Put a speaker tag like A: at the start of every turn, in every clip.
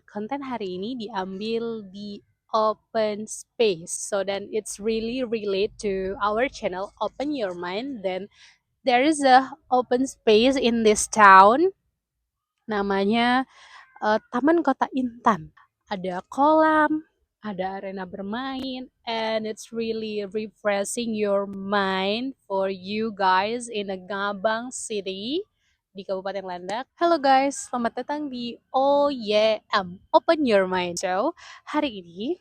A: Konten hari ini diambil di open space, so then it's really relate to our channel Open Your Mind. Then there is a open space in this town, namanya Taman Kota Intan. Ada kolam, ada arena bermain, and it's really refreshing your mind for you guys in a Gabang City di Kabupaten Landak. Halo guys, selamat datang di OYM, Open Your Mind. So, hari ini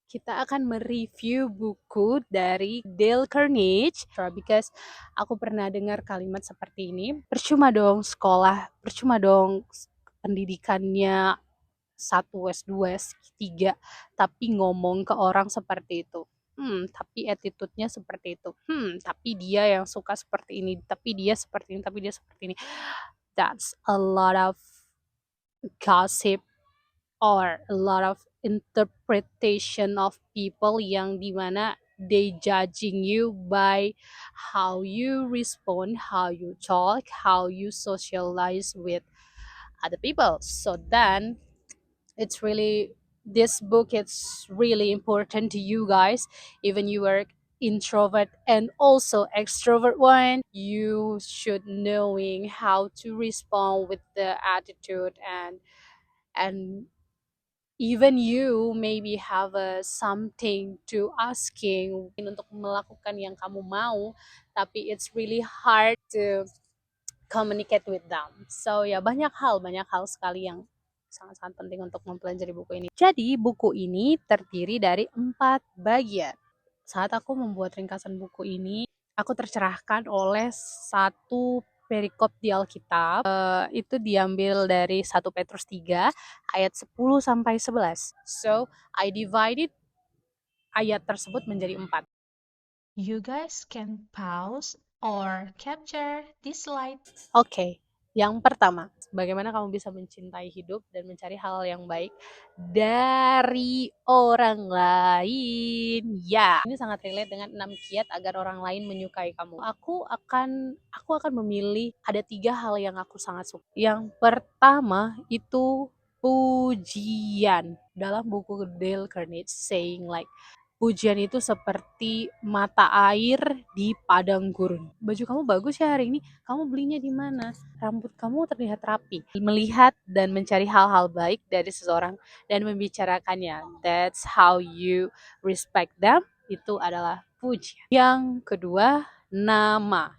A: kita akan mereview buku dari Dale Carnegie, because aku pernah dengar kalimat seperti ini, percuma dong sekolah, percuma dong pendidikannya satu S2 S3 tapi ngomong ke orang seperti itu. Tapi attitude-nya seperti itu. Tapi dia yang suka seperti ini, tapi dia seperti ini, tapi dia seperti ini. That's a lot of gossip or a lot of interpretation of people yang dimana they judging you by how you respond, how you talk, how you socialize with other people. So then it's really, this book it's really important to you guys, even you are introvert and also extrovert one, you should knowing how to respond with the attitude, and even you maybe have something to asking untuk melakukan yang kamu mau, tapi it's really hard to communicate with them. So ya, banyak hal sekali yang sangat-sangat penting untuk mempelajari buku ini. Jadi buku ini terdiri dari 4 bagian. Saat aku membuat ringkasan buku ini, aku tercerahkan oleh satu perikop di Alkitab. Itu diambil dari 1 Petrus 3 ayat 10 sampai 11. So, I divided ayat tersebut menjadi 4.
B: You guys can pause or capture this slide.
A: Oke, yang pertama, bagaimana kamu bisa mencintai hidup dan mencari hal yang baik dari orang lain? Ya, ini sangat relate dengan 6 kiat agar orang lain menyukai kamu. Aku akan memilih ada 3 hal yang aku sangat suka. Yang pertama itu pujian. Dalam buku Dale Carnegie saying like, pujian itu seperti mata air di padang gurun. Baju kamu bagus ya hari ini. Kamu belinya di mana? Rambut kamu terlihat rapi. Melihat dan mencari hal-hal baik dari seseorang dan membicarakannya. That's how you respect them. Itu adalah pujian. Yang kedua, nama.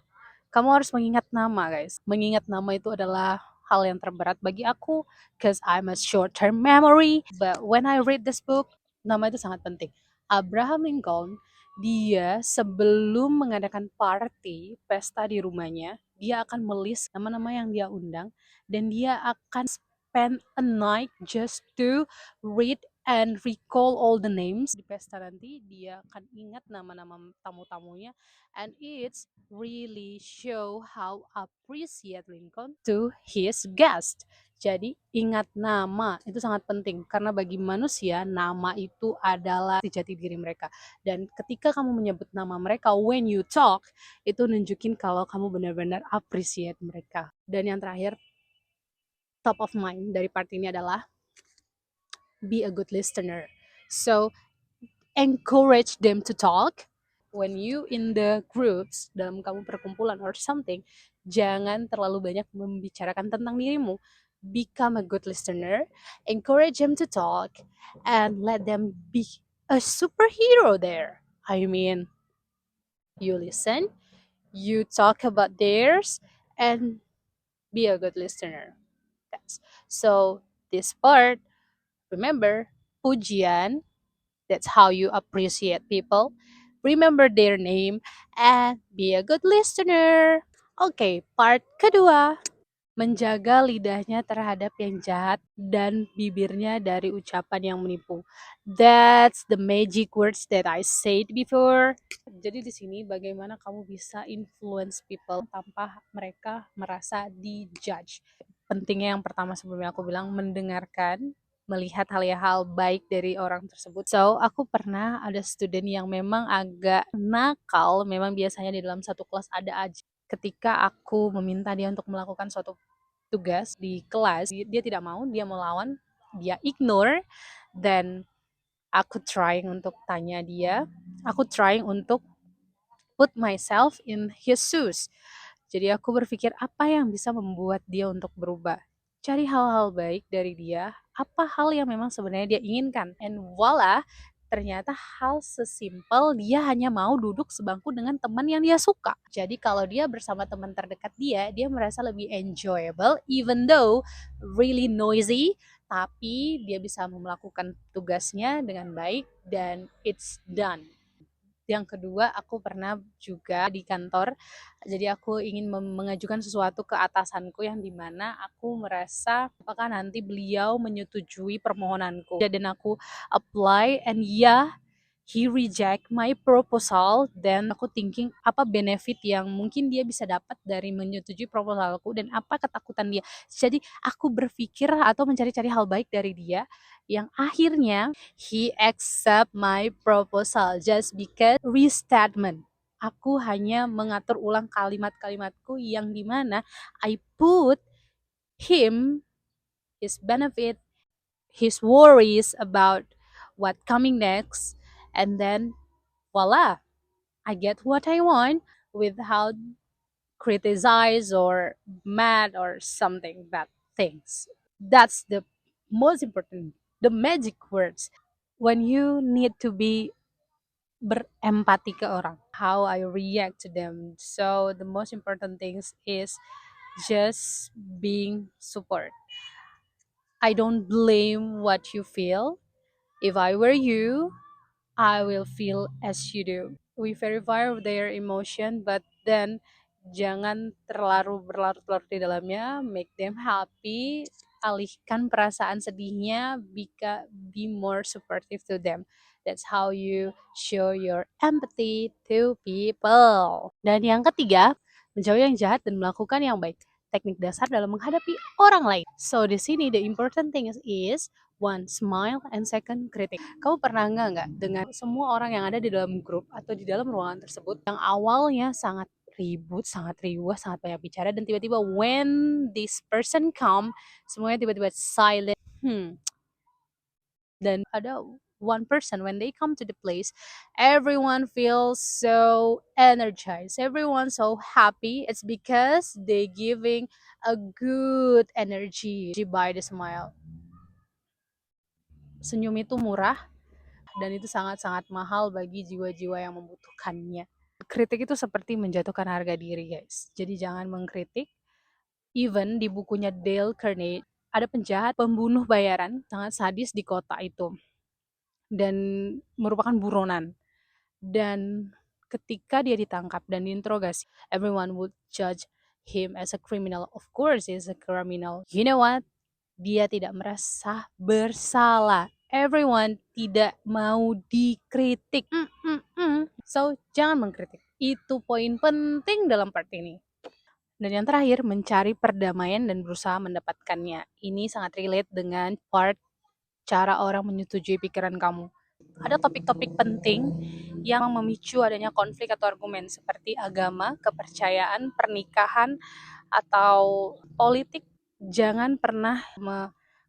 A: Kamu harus mengingat nama, guys. Mengingat nama itu adalah hal yang terberat bagi aku, cause I'm a short-term memory. But when I read this book, nama itu sangat penting. Abraham Lincoln, dia sebelum mengadakan party, pesta di rumahnya, dia akan melis nama-nama yang dia undang, dan dia akan spend a night just to read and recall all the names. Di pesta nanti, dia akan ingat nama-nama tamu-tamunya, and it's really show how appreciate Lincoln to his guest. Jadi ingat nama itu sangat penting karena bagi manusia nama itu adalah jati diri mereka. Dan ketika kamu menyebut nama mereka when you talk, itu nunjukin kalau kamu benar-benar appreciate mereka. Dan yang terakhir, top of mind dari part ini adalah be a good listener. So encourage them to talk. When you in the groups, dalam kamu perkumpulan or something, jangan terlalu banyak membicarakan tentang dirimu. Become a good listener, encourage them to talk, and let them be a superhero there. I mean, you listen, you talk about theirs, and be a good listener. So this part, remember, pujian, that's how you appreciate people. Remember their name and be a good listener. Oke, part kedua. Menjaga lidahnya terhadap yang jahat dan bibirnya dari ucapan yang menipu. That's the magic words that I said before. Jadi di sini bagaimana kamu bisa influence people tanpa mereka merasa dijudge. Pentingnya yang pertama sebelumnya aku bilang mendengarkan, melihat hal-hal baik dari orang tersebut. So, aku pernah ada student yang memang agak nakal, memang biasanya di dalam satu kelas ada aja. Ketika aku meminta dia untuk melakukan suatu tugas di kelas, dia tidak mau, dia melawan. dia ignore, then aku trying untuk tanya dia, aku trying untuk put myself in his shoes. Jadi aku berpikir apa yang bisa membuat dia untuk berubah. Cari hal-hal baik dari dia, apa hal yang memang sebenarnya dia inginkan. And voila, ternyata hal sesimpel dia hanya mau duduk sebangku dengan teman yang dia suka. Jadi kalau dia bersama teman terdekat dia merasa lebih enjoyable even though really noisy, tapi dia bisa melakukan tugasnya dengan baik dan it's done. Yang kedua, aku pernah juga di kantor. Jadi aku ingin mengajukan sesuatu ke atasanku yang dimana aku merasa apakah nanti beliau menyetujui permohonanku. Dan aku apply and yeah, he reject my proposal. Dan aku thinking apa benefit yang mungkin dia bisa dapat dari menyetujui proposalku dan apa ketakutan dia. Jadi aku berpikir atau mencari-cari hal baik dari dia yang akhirnya he accept my proposal just because restatement. Aku hanya mengatur ulang kalimat-kalimatku yang dimana I put him, his benefit, his worries about what coming next, and then voila, I get what I want without criticize or mad or something bad things. That's the most important, the magic words. When you need to be berempati ke orang, how I react to them. So the most important things is just being support. I don't blame what you feel. If I were you, I will feel as you do. We verify their emotion, but then jangan terlalu berlarut-larut di dalamnya. Make them happy. Alihkan perasaan sedihnya. Be more supportive to them. That's how you show your empathy to people. Dan yang ketiga, menjauhi yang jahat dan melakukan yang baik. Teknik dasar dalam menghadapi orang lain. So di sini the important thing is one, smile, and second, kritik. Kamu pernah nggak dengan semua orang yang ada di dalam grup atau di dalam ruangan tersebut yang awalnya sangat ribut, sangat riuh, sangat banyak bicara, dan tiba-tiba when this person come, semuanya tiba-tiba silent. Dan ada one person when they come to the place, everyone feels so energized, everyone so happy. It's because they giving a good energy by the smile. Senyum itu murah dan itu sangat-sangat mahal bagi jiwa-jiwa yang membutuhkannya. Kritik itu seperti menjatuhkan harga diri, guys. Jadi jangan mengkritik. Even di bukunya Dale Carnegie, ada penjahat pembunuh bayaran sangat sadis di kota itu dan merupakan buronan. Dan ketika dia ditangkap dan diinterogasi, everyone would judge him as a criminal. Of course, he's a criminal. You know what? Dia tidak merasa bersalah. Everyone tidak mau dikritik. So, jangan mengkritik. Itu poin penting dalam part ini. Dan yang terakhir, mencari perdamaian dan berusaha mendapatkannya. Ini sangat relate dengan part cara orang menyetujui pikiran kamu. Ada topik-topik penting yang memicu adanya konflik atau argumen seperti agama, kepercayaan, pernikahan, atau politik. Jangan pernah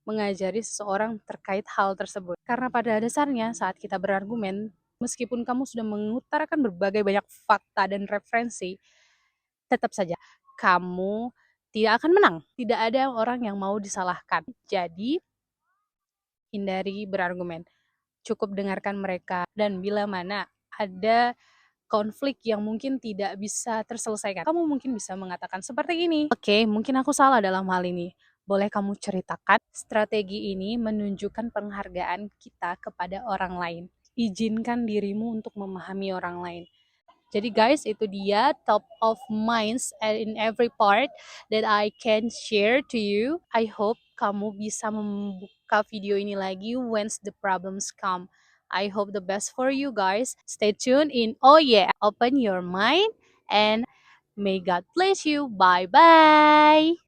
A: mengajari seseorang terkait hal tersebut. Karena pada dasarnya saat kita berargumen, meskipun kamu sudah mengutarakan berbagai banyak fakta dan referensi, tetap saja kamu tidak akan menang. Tidak ada orang yang mau disalahkan. Jadi, hindari berargumen. Cukup dengarkan mereka. Dan bila mana ada konflik yang mungkin tidak bisa terselesaikan, kamu mungkin bisa mengatakan seperti ini. Oke, mungkin aku salah dalam hal ini. Boleh kamu ceritakan? Strategi ini menunjukkan penghargaan kita kepada orang lain. Izinkan dirimu untuk memahami orang lain. Jadi guys, itu dia top of minds in every part that I can share to you. I hope kamu bisa membuka video ini lagi once the problems come. I hope the best for you guys. Stay tuned in Oh Yeah, open your mind and may God bless you. Bye bye.